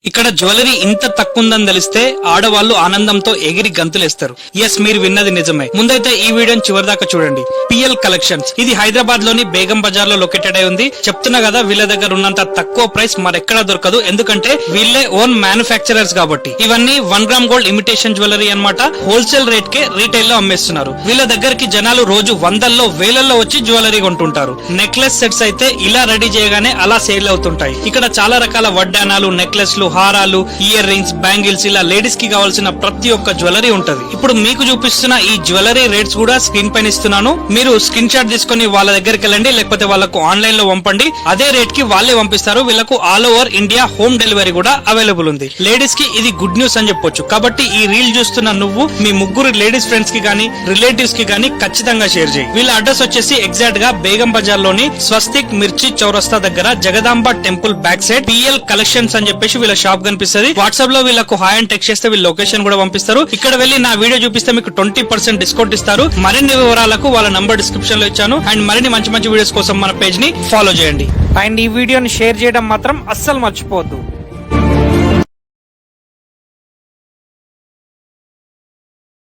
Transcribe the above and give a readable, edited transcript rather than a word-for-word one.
ఇక్కడ జ్యువెలరీ ఇంత తక్కువ ఉందని తెలిస్తే ఆడవాళ్లు ఆనందంతో ఎగిరి గంతులేస్తారు. ఎస్, మీరు విన్నది నిజమే. ముందైతే ఈ వీడియోని చివరిదాకా చూడండి. పిఎల్ కలెక్షన్స్, ఇది హైదరాబాద్ లోని బేగం బజార్ లో లొకేటెడ్ అయి ఉంది. చెప్తున్నా కదా, వీళ్ళ దగ్గర ఉన్నంత తక్కువ ప్రైస్ మరెక్కడా దొరకదు. ఎందుకంటే వీళ్ళే ఓన్ మ్యానుఫ్యాక్చరర్స్ కాబట్టి. ఇవన్నీ 1 గ్రామ్ గోల్డ్ ఇమిటేషన్ జ్యువెలరీ అన్నమాట. హోల్సేల్ రేట్ కే రీటైల్ లో అమ్మేస్తున్నారు. వీళ్ళ దగ్గరికి జనాలు రోజు వందల్లో వేలల్లో వచ్చి జ్యువెలరీ కొంటుంటారు. నెక్లెస్ సెట్స్ అయితే ఇలా రెడీ చేయగానే అలా సేల్ అవుతుంటాయి. ఇక్కడ చాలా రకాల వడ్డానాలు, నెక్లెస్లు, హారాలు, ఇయర్ రింగ్స్, బ్యాంగిల్స్, ఇలా లేడీస్ కి కావాల్సిన ప్రతి ఒక్క జ్యువెలరీ ఉంటది. ఇప్పుడు మీకు చూపిస్తున్న ఈ జ్యువెలరీ రేట్స్ కూడా స్క్రీన్ పైన ఇస్తున్నాను. మీరు స్క్రీన్ షాట్ తీసుకుని వాళ్ళ దగ్గరికి వెళ్ళండి, లేకపోతే వాళ్ళకు ఆన్లైన్ లో పంపండి. అదే రేట్ కి వాళ్ళే పంపిస్తారు. వీళ్ళకు all over India home delivery కూడా అవైలబుల్ ఉంది. లేడీస్ కి ఇది గుడ్ న్యూస్ అని చెప్పొచ్చు. కాబట్టి ఈ రీల్ చూస్తున్న నువ్వు మీ ముగ్గురు లేడీస్ ఫ్రెండ్స్ కి గానీ రిలేటివ్స్ కి గానీ ఖచ్చితంగా షేర్ చేయి. వీళ్ళ అడ్రస్ వచ్చేసి ఎగ్జాక్ట్ గా బేగం బజార్ లోని స్వస్తిక్ మిర్చి చౌరస్తా దగ్గర Jagadamba temple back side PL collections అని చెప్పేసి వీళ్ళ షాప్ కనిపిస్తుంది. వాట్సాప్ లో వీళ్ళకు హాయ్ అని టెక్స్ట్ చేస్తే వీళ్ళ లొకేషన్ కూడా పంపిస్తారు. ఇక్కడ వెళ్ళి నా వీడియో చూపిస్తే మీకు 20% డిస్కౌంట్ ఇస్తారు. మరిన్ని వివరాలకు వాళ్ళ నంబర్ డిస్క్రిప్షన్ లో ఇచ్చాను. అండ్ మరిన్ని మంచి మంచి వీడియోస్ కోసం మన పేజ్ ని ఫాలో చేయండి. అండ్ ఈ వీడియోని షేర్ చేయడం మాత్రం అస్సలు మర్చిపోవద్దు.